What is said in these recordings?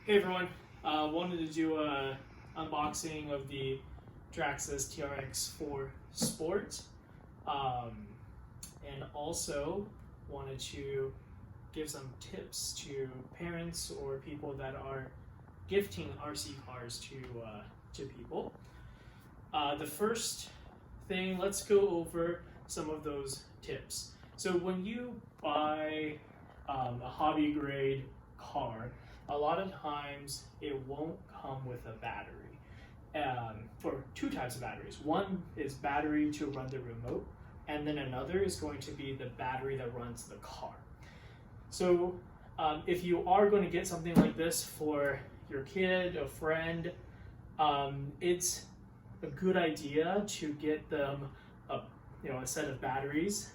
Hey everyone, wanted to do a unboxing of the Traxxas TRX4 Sport, and also wanted to give some tips to parents or people that are gifting RC cars to people. The first thing, let's go over some of those tips. So when you buy a hobby grade car, a lot of times it won't come with a battery. For two types of batteries. One is battery to run the remote, and then another is going to be the battery that runs the car. So if you are going to get something like this for your kid, a friend, it's a good idea to get them a set of batteries.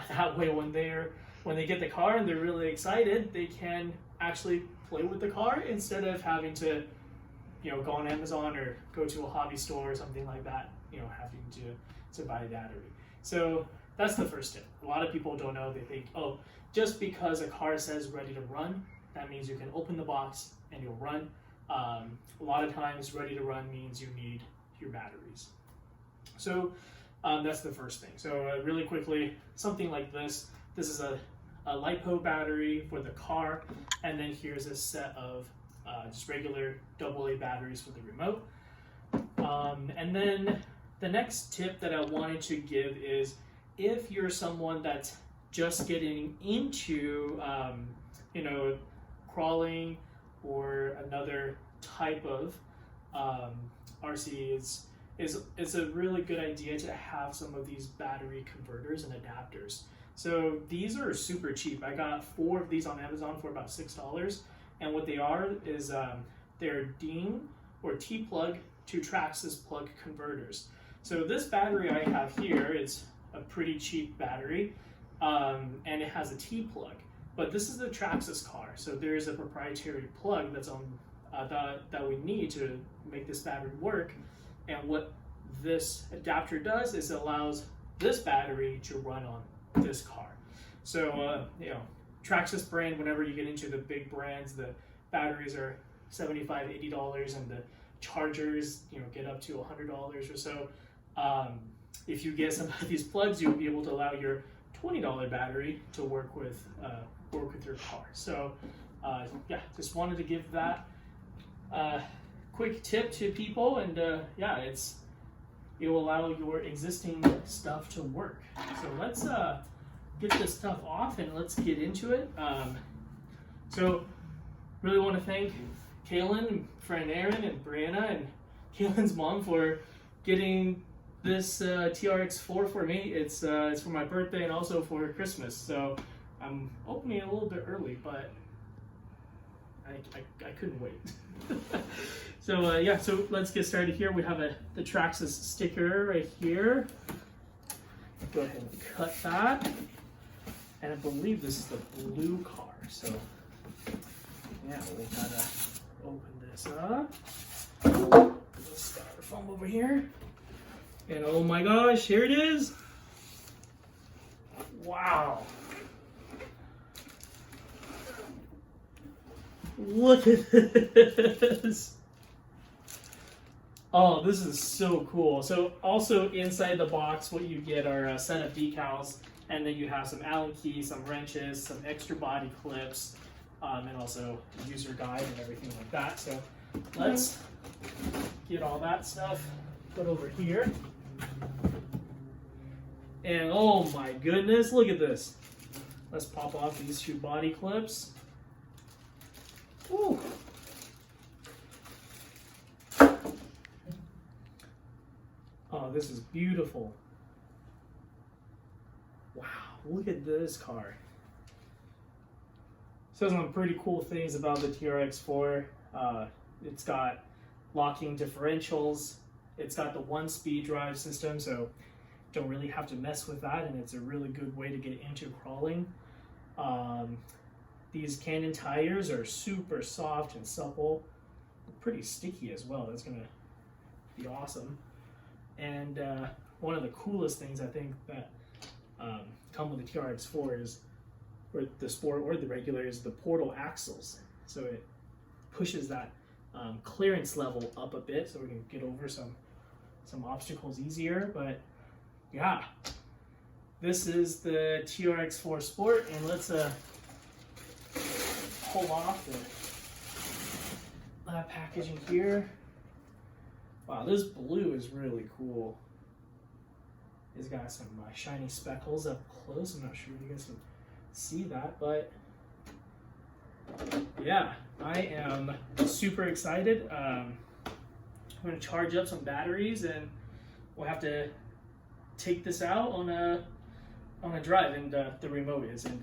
That way when they get the car and they're really excited, they can actually play with the car instead of having to go on Amazon or go to a hobby store or something like that, having to buy a battery. So that's the first tip. A lot of people don't know. They think, oh, just because a car says ready to run, that means you can open the box and you'll run. A lot of times ready to run means you need your batteries. So that's the first thing. So really quickly, something like this is a LiPo battery for the car, and then here's a set of just regular AA batteries for the remote. And then the next tip that I wanted to give is, if you're someone that's just getting into crawling or another type of RC, it's a really good idea to have some of these battery converters and adapters. So these are super cheap. I got 4 of these on Amazon for about $6, and what they are is they're DIN or T-plug to Traxxas plug converters. So this battery I have here is a pretty cheap battery, and it has a T-plug. But this is the Traxxas car, so there's a proprietary plug that's on that we need to make this battery work. And what this adapter does is it allows this battery to run on this car. So Traxxas brand, whenever you get into the big brands, the batteries are $75, $80, and the chargers get up to $100 or so. If you get some of these plugs, you'll be able to allow your $20 battery to work with your car. So yeah, just wanted to give that quick tip to people, and yeah, it will allow your existing stuff to work. So let's get this stuff off and let's get into it. So really want to thank Kaylinn, friend Aaron, and Breana, and Kaylinn's mom for getting this TRX4 for me. It's for my birthday and also for Christmas. So I'm opening it a little bit early, but I couldn't wait. So yeah, so let's get started here. We have the Traxxas sticker right here. Go ahead and cut that. And I believe this is the blue car. So yeah, we gotta open this up. Styrofoam over here. And oh my gosh, here it is. Wow. Look at this. Oh, this is so cool. So also inside the box, what you get are a set of decals, and then you have some Allen keys, some wrenches, some extra body clips, and also a user guide and everything like that. So let's get all that stuff put over here. And oh my goodness, look at this. Let's pop off these 2 body clips. Ooh. Oh, this is beautiful. Wow, look at this car. So some pretty cool things about the TRX4. It's got locking differentials. It's got the 1-speed drive system, so don't really have to mess with that, and it's a really good way to get into crawling. These Canon tires are super soft and supple, pretty sticky as well. That's gonna be awesome. And one of the coolest things I think that come with the TRX4 is, or the Sport or the regular, is the portal axles. So it pushes that clearance level up a bit, so we can get over some obstacles easier. But yeah, this is the TRX4 Sport, and let's pull off the packaging here. Wow, this blue is really cool. It's got some shiny speckles up close. I'm not sure if you guys can see that, but yeah, I am super excited. I'm going to charge up some batteries, and we'll have to take this out on a drive, and the remote is in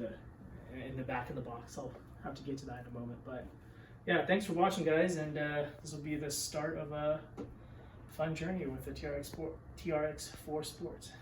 the back of the box. I'll have to get to that in a moment, but yeah, thanks for watching, guys, and this will be the start of a fun journey with the TRX4 Sports.